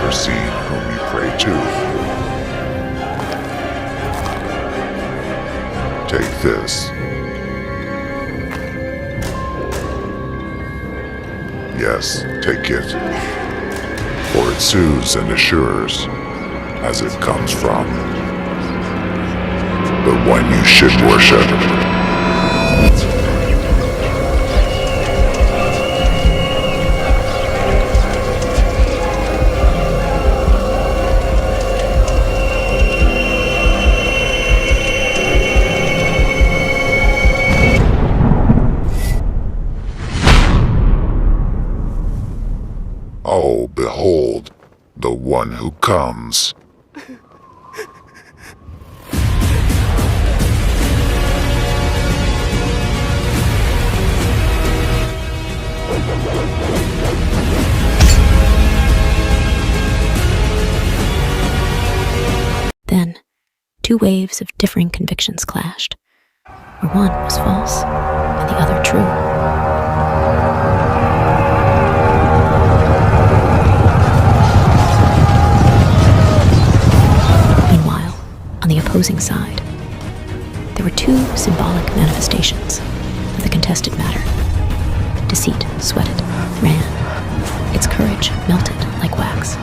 never seen whom you pray to. Take this. Yes, take it. For it soothes and assures, as it comes from the one you should worship. Oh, behold, the one who comes. Then, two waves of differing convictions clashed, where one was false and the other true. Meanwhile, on the opposing side, there were two symbolic manifestations of the contested matter. Deceit sweated, ran. Its courage melted like wax,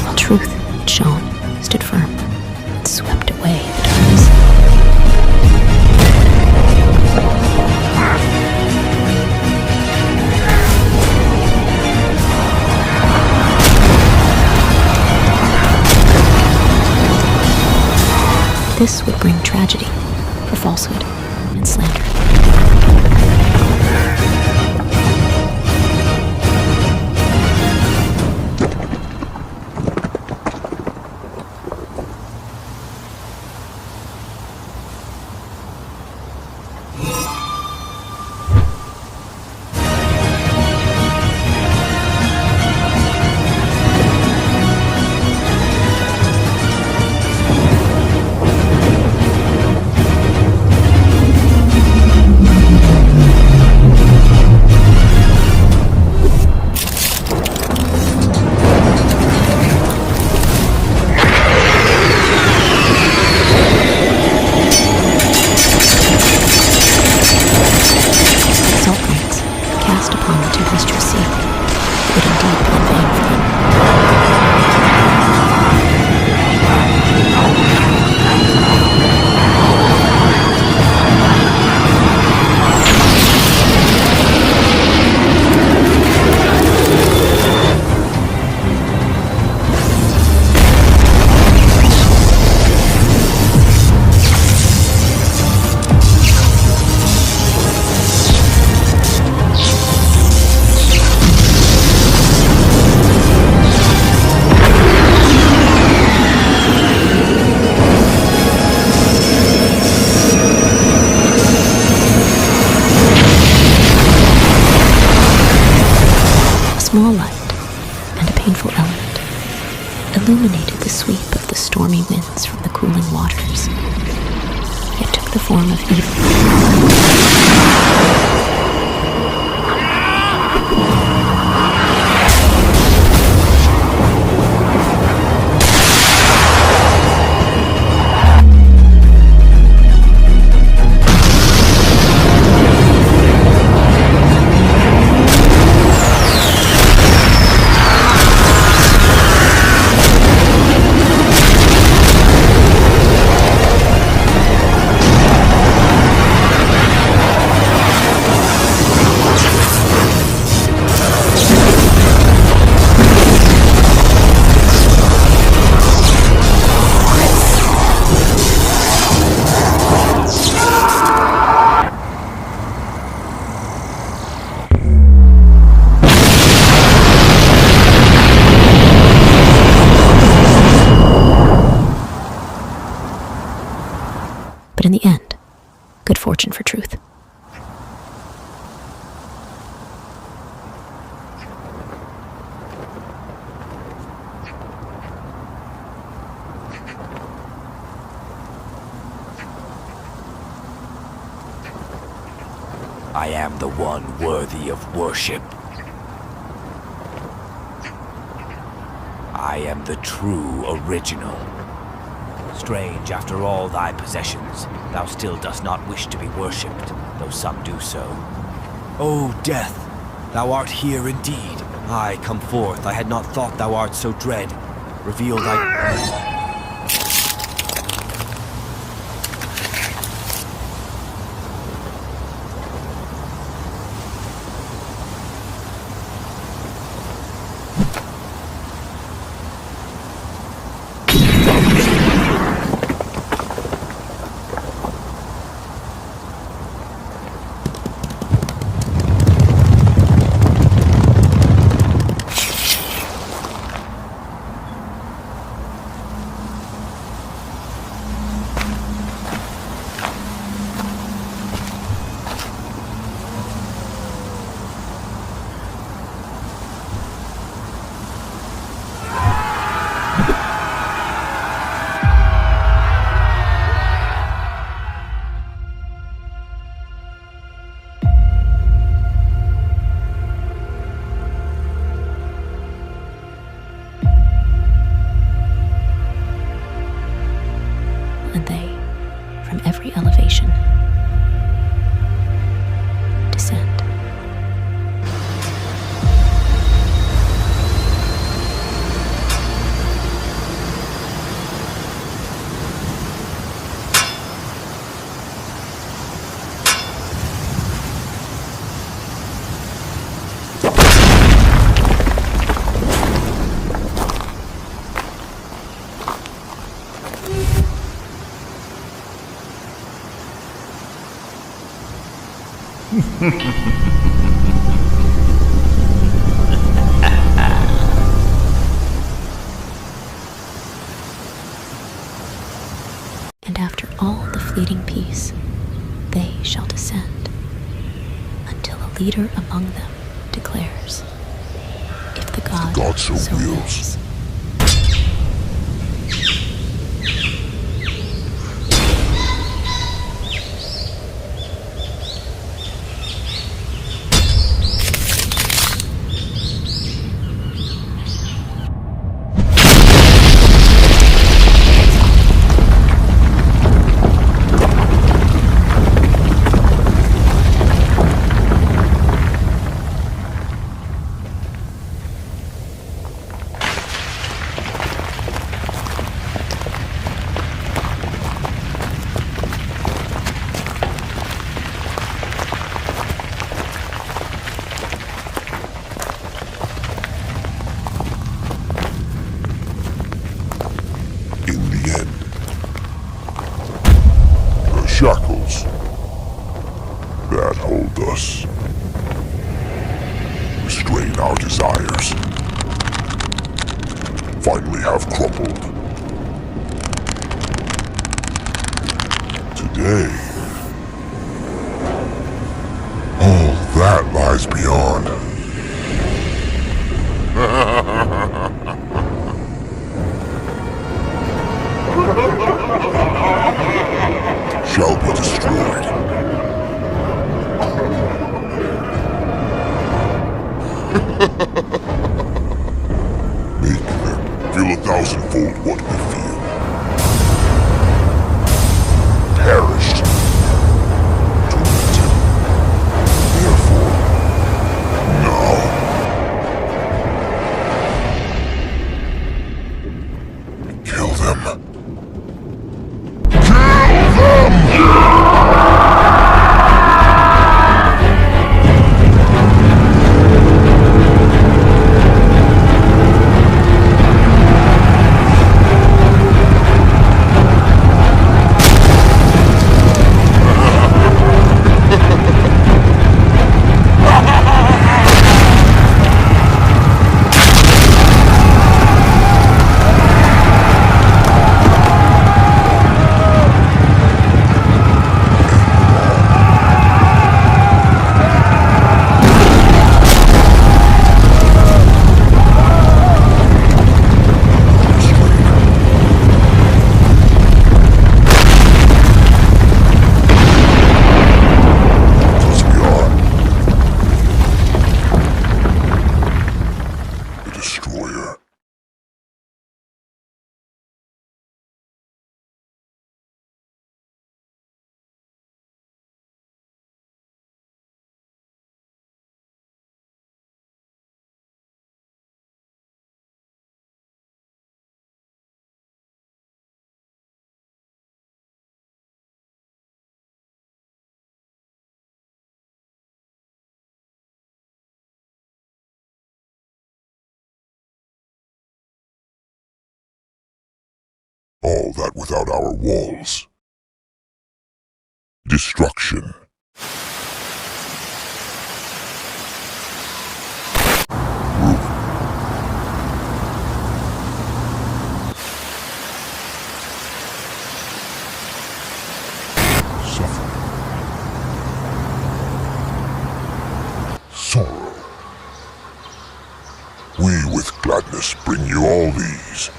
while truth shone, stood firm, and swept away the darkness. This would bring tragedy for falsehood and slander. Small light and a painful element illuminated the sweep of the stormy winds from the cooling waters. It took the form of evil. But in the end, good fortune for truth. I am the one worthy of worship. I am the true original. Strange, after all thy possessions, thou still dost not wish to be worshipped, though some do so. O death, thou art here indeed. Aye, come forth, I had not thought thou art so dread. Reveal thy... And they, from every elevation, descend. And after all the fleeting peace, they shall descend, until a leader among them declares, if the God so wills. Shackles that hold us, restrain our desires, finally have crumbled. Today, all that lies beyond. Shall be destroyed. Make them feel 1,000-fold what we feel. Perished. Tormented. Therefore, now. Kill them. all that without our walls. Destruction. Sorrow. We with gladness bring you all these.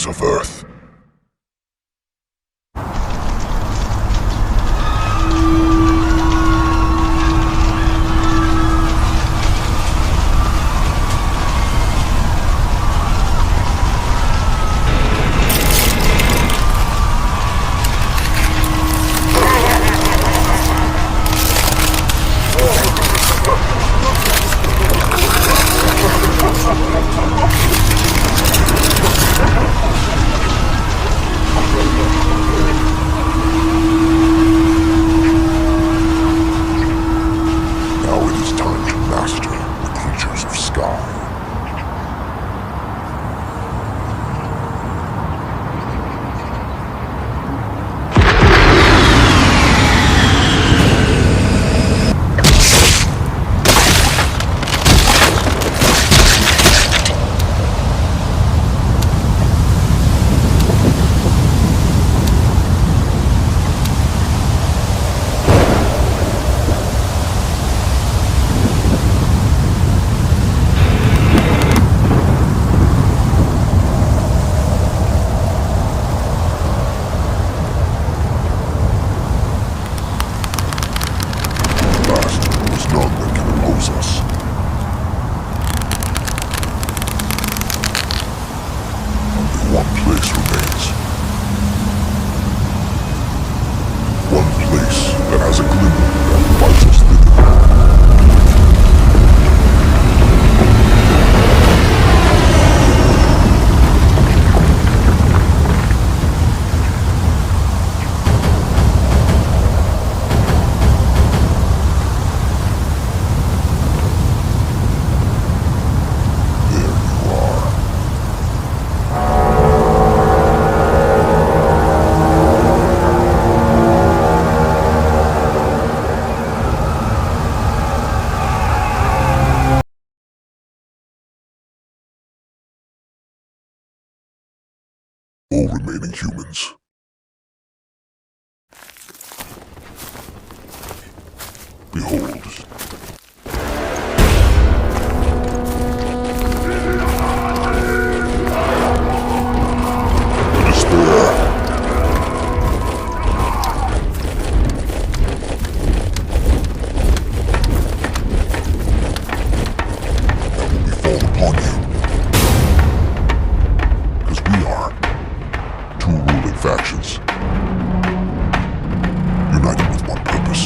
Of Earth. all remaining humans. Behold. The despair. That will befall upon you. Because we are two ruling factions, united with one purpose.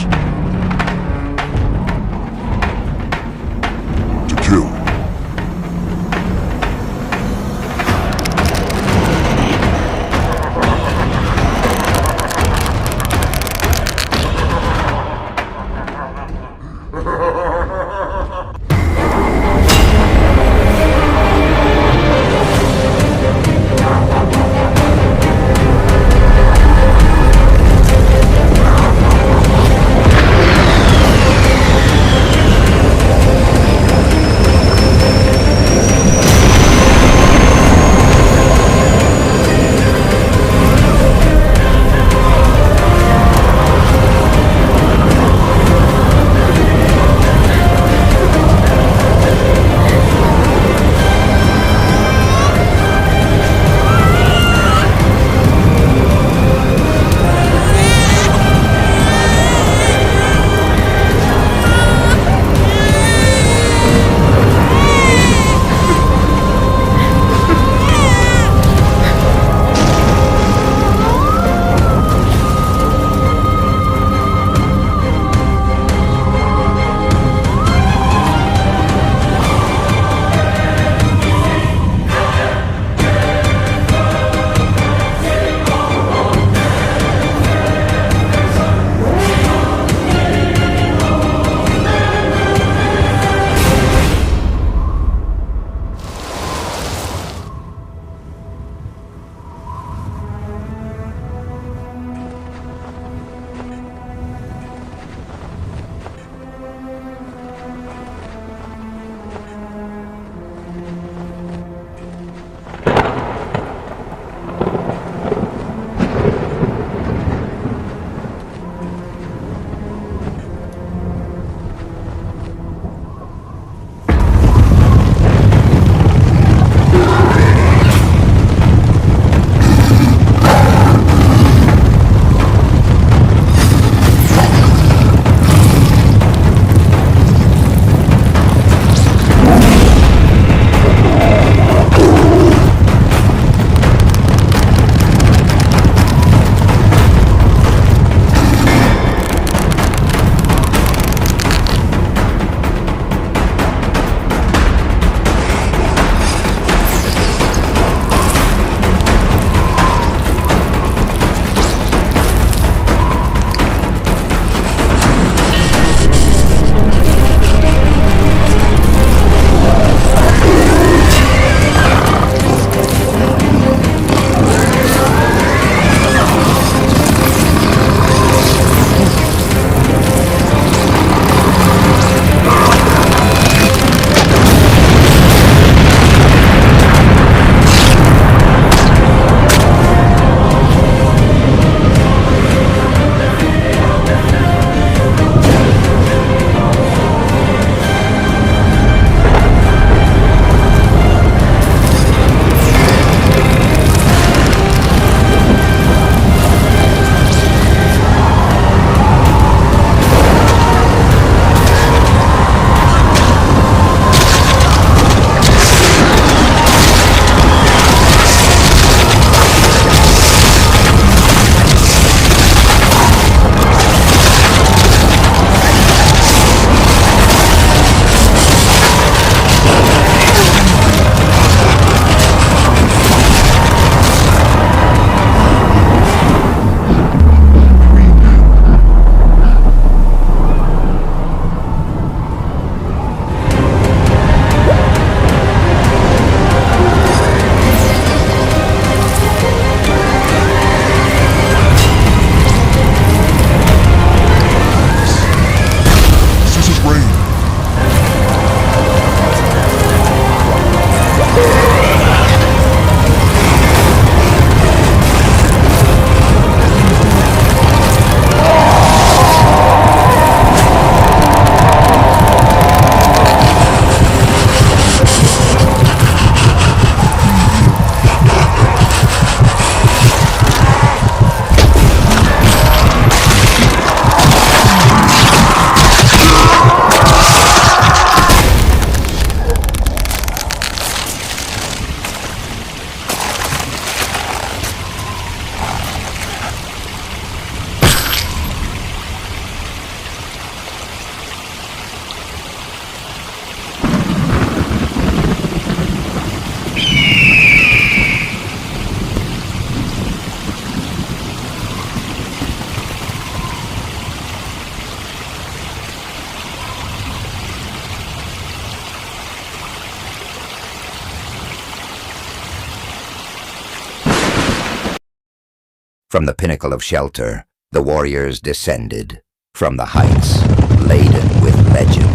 From the pinnacle of shelter, the warriors descended, from the heights, laden with legend.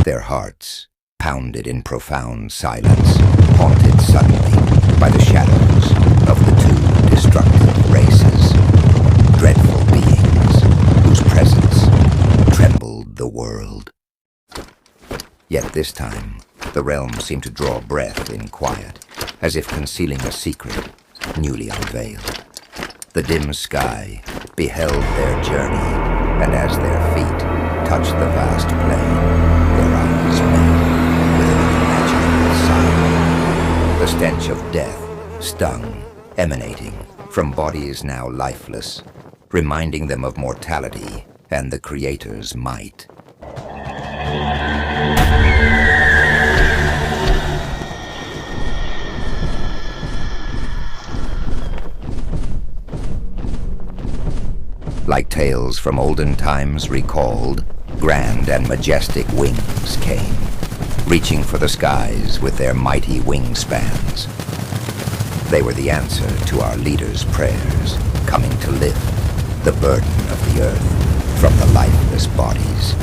Their hearts, pounded in profound silence, haunted suddenly by the shadows of the two destructive races, dreadful beings whose presence trembled the world. Yet this time, the realm seemed to draw breath in quiet, as if concealing a secret newly unveiled. The dim sky beheld their journey, and as their feet touched the vast plain, their eyes met with an unimaginable sigh. The stench of death stung, emanating from bodies now lifeless, reminding them of mortality and the Creator's might. Like tales from olden times recalled, grand and majestic wings came, reaching for the skies with their mighty wingspans. They were the answer to our leaders' prayers, coming to lift the burden of the earth from the lifeless bodies.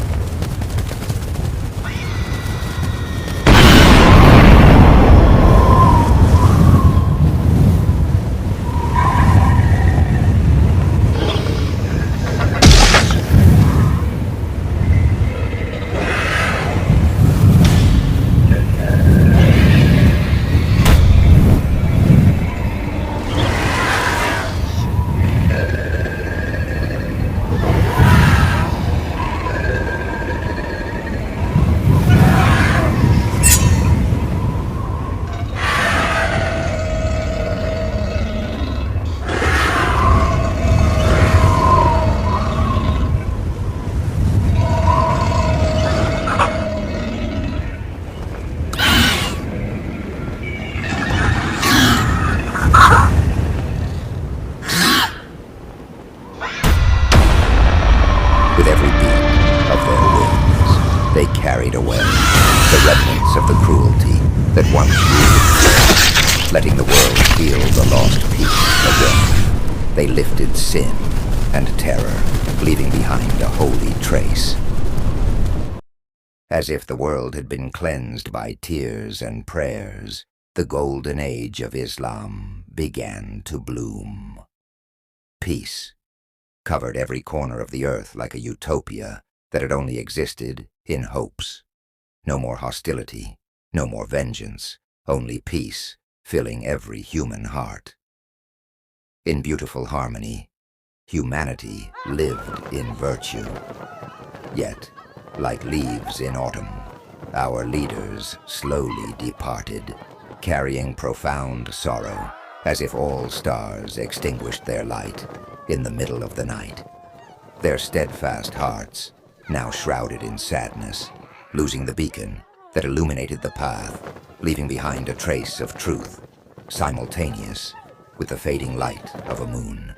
Letting the world feel the lost peace again. They lifted sin and terror, leaving behind a holy trace. As if the world had been cleansed by tears and prayers, the golden age of Islam began to bloom. Peace covered every corner of the earth like a utopia that had only existed in hopes. No more hostility, no more vengeance, only peace filling every human heart. In beautiful harmony, humanity lived in virtue. Yet, like leaves in autumn, our leaders slowly departed, carrying profound sorrow, as if all stars extinguished their light in the middle of the night. Their steadfast hearts, now shrouded in sadness, losing the beacon that illuminated the path, leaving behind a trace of truth, simultaneous with the fading light of a moon.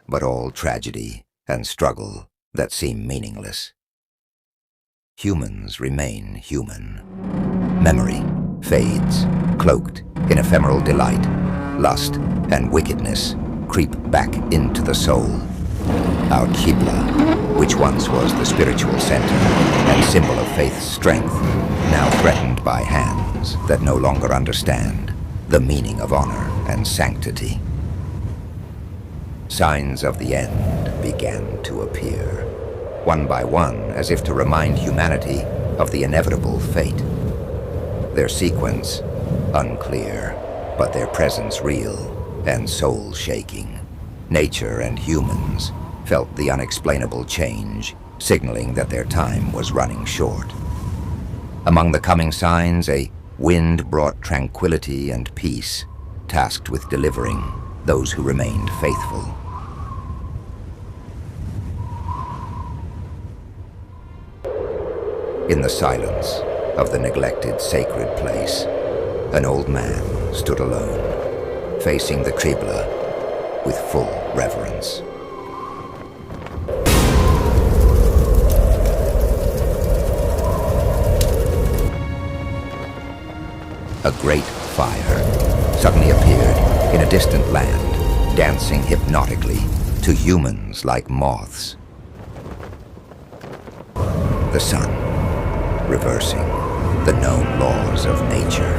But all tragedy and struggle that seem meaningless. Humans remain human. Memory fades, cloaked in ephemeral delight. Lust and wickedness creep back into the soul. Our Qibla, which once was the spiritual center and symbol of faith's strength, now threatened by hands that no longer understand the meaning of honor and sanctity. Signs of the end began to appear, one by one, as if to remind humanity of the inevitable fate. Their sequence unclear, but their presence real and soul-shaking. Nature and humans felt the unexplainable change, signaling that their time was running short. Among the coming signs, a wind brought tranquility and peace, tasked with delivering those who remained faithful. In the silence, of the neglected sacred place, an old man stood alone, facing the Qibla with full reverence. A great fire suddenly appeared in a distant land, dancing hypnotically to humans like moths. The sun, reversing the known laws of nature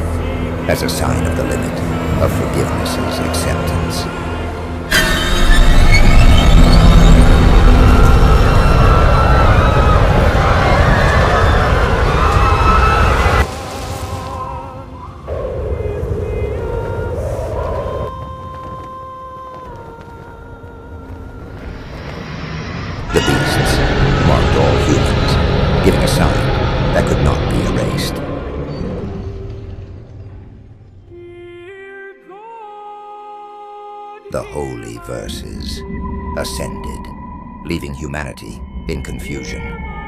as a sign of the limit of forgiveness's acceptance. The beasts marked all humans, giving a sign that could not be erased. The holy verses ascended, leaving humanity in confusion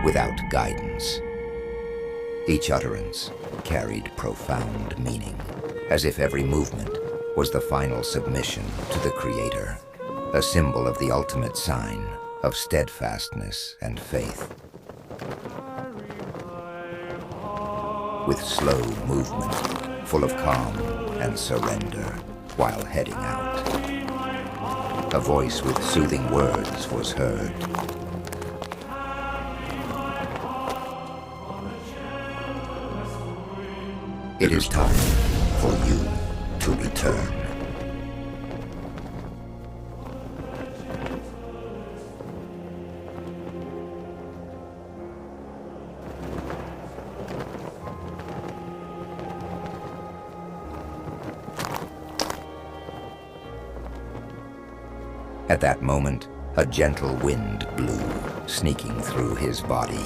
without guidance. Each utterance carried profound meaning, as if every movement was the final submission to the Creator, a symbol of the ultimate sign of steadfastness and faith. With slow movement, full of calm and surrender, while heading out, a voice with soothing words was heard. It is time for you to return. At that moment, a gentle wind blew, sneaking through his body.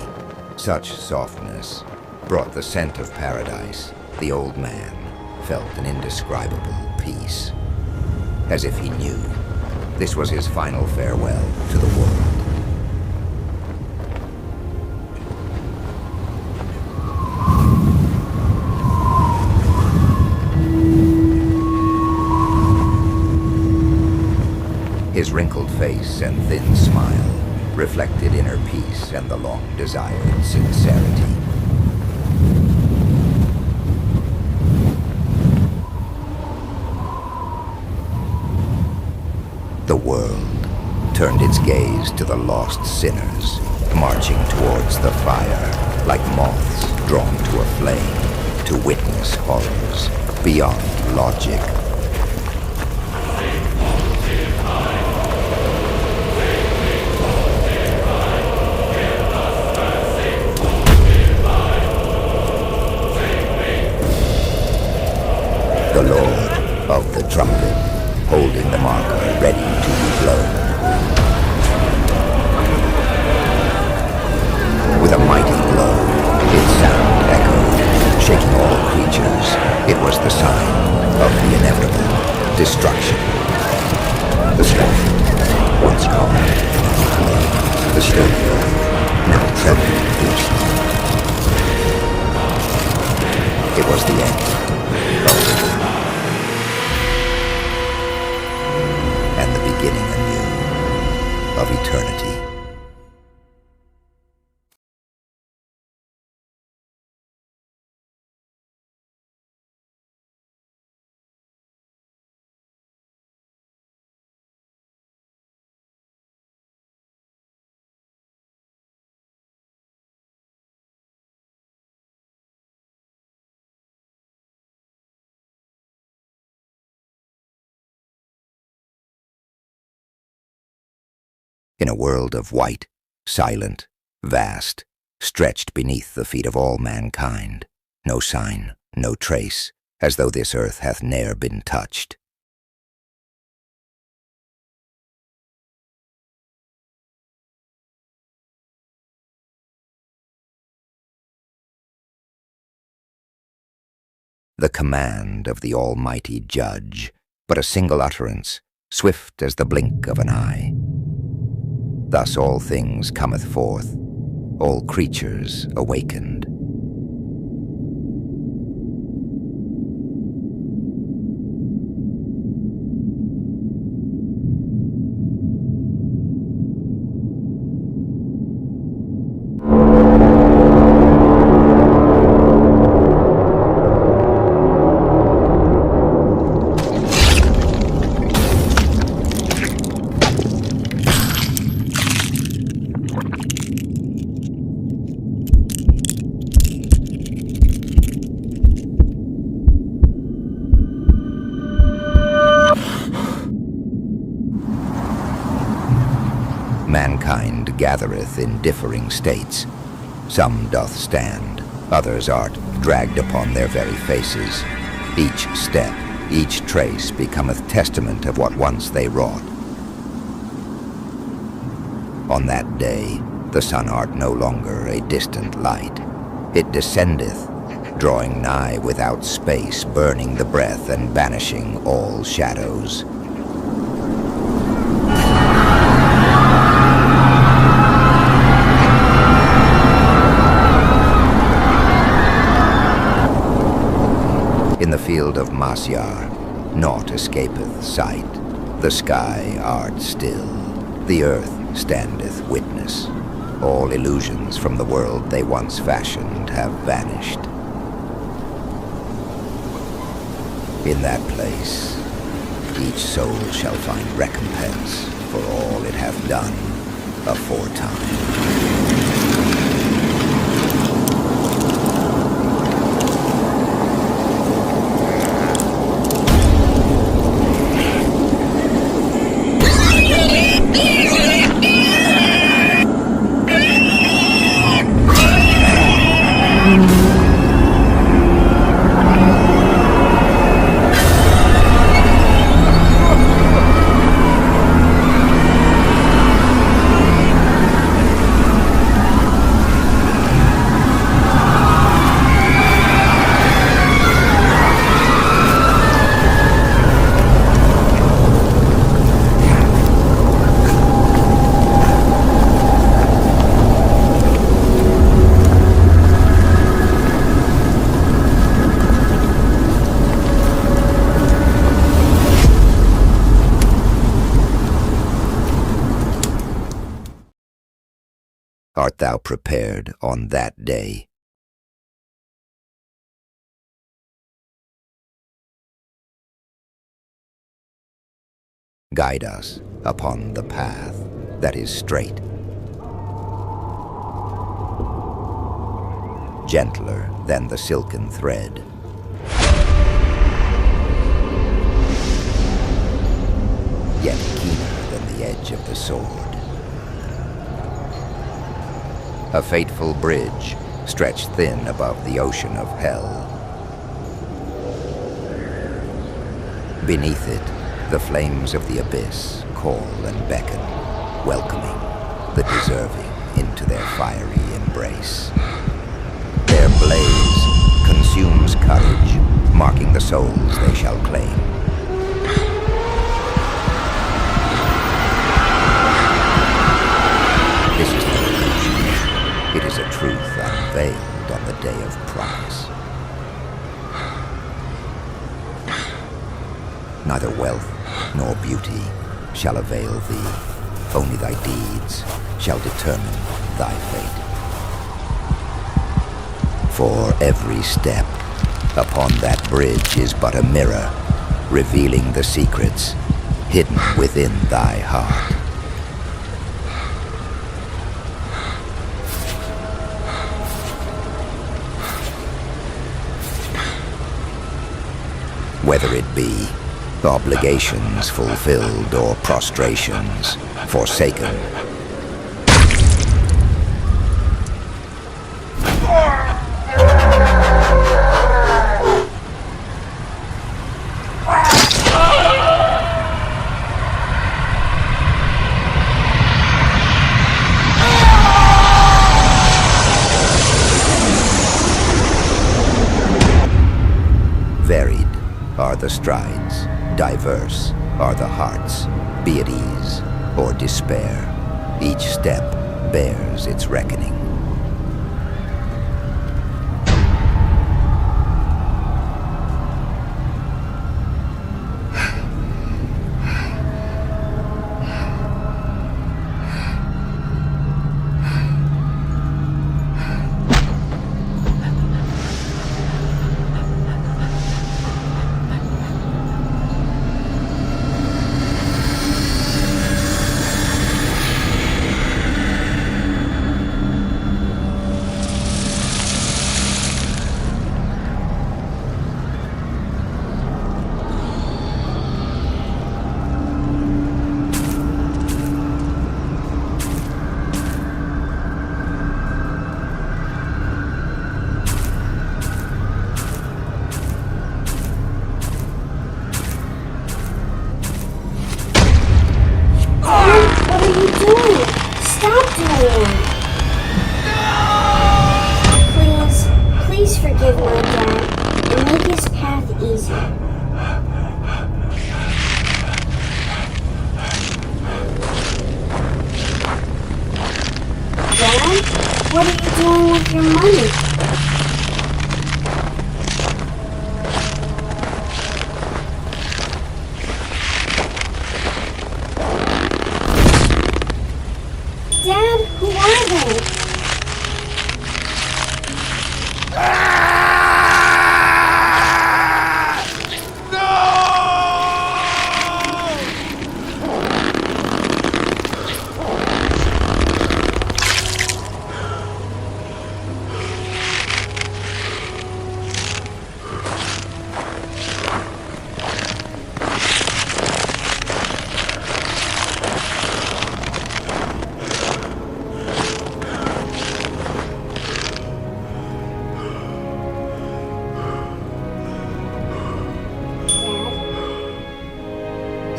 Such softness brought the scent of paradise. The old man felt an indescribable peace, as if he knew this was his final farewell to the world. His wrinkled face and thin smile reflected inner peace and the long-desired sincerity. The world turned its gaze to the lost sinners, marching towards the fire like moths drawn to a flame to witness horrors beyond logic. The Lord of the trumpet, holding the marker ready to be blown. With a mighty blow, its sound echoed, shaking all creatures. It was the sign of the inevitable destruction. The storm, once calm, the storm, now trembling fiercely. It was the end of and the beginning anew of eternity. In a world of white, silent, vast, stretched beneath the feet of all mankind, no sign, no trace, as though this earth hath ne'er been touched. The command of the Almighty Judge, but a single utterance, swift as the blink of an eye. Thus all things cometh forth, all creatures awakened. gathereth in differing states. Some doth stand, others art dragged upon their very faces. Each step, each trace becometh testament of what once they wrought. On that day, the sun art no longer a distant light. It descendeth, drawing nigh without space, burning the breath and banishing all shadows. In the field of Mahsyar, naught escapeth sight. The sky art still, the earth standeth witness. All illusions from the world they once fashioned have vanished. In that place, each soul shall find recompense for all it hath done aforetime. Art thou prepared on that day? Guide us upon the path that is straight, gentler than the silken thread. Yet keener than the edge of the sword. A fateful bridge stretched thin above the ocean of hell. Beneath it, the flames of the abyss call and beckon, welcoming the deserving into their fiery embrace. Their blaze consumes courage, marking the souls they shall claim. This is no illusion. It is a truth unveiled on the day of promise. Neither wealth nor beauty shall avail thee. Only thy deeds shall determine thy fate. For every step upon that bridge is but a mirror, revealing the secrets hidden within thy heart. Whether it be obligations fulfilled or prostrations forsaken. Varied are the strides, diverse are the hearts, be at ease or despair. Each step bears its reckoning. his path easy. Dad, what are you doing with your money? Dad, who are they?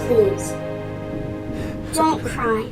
Please, don't cry.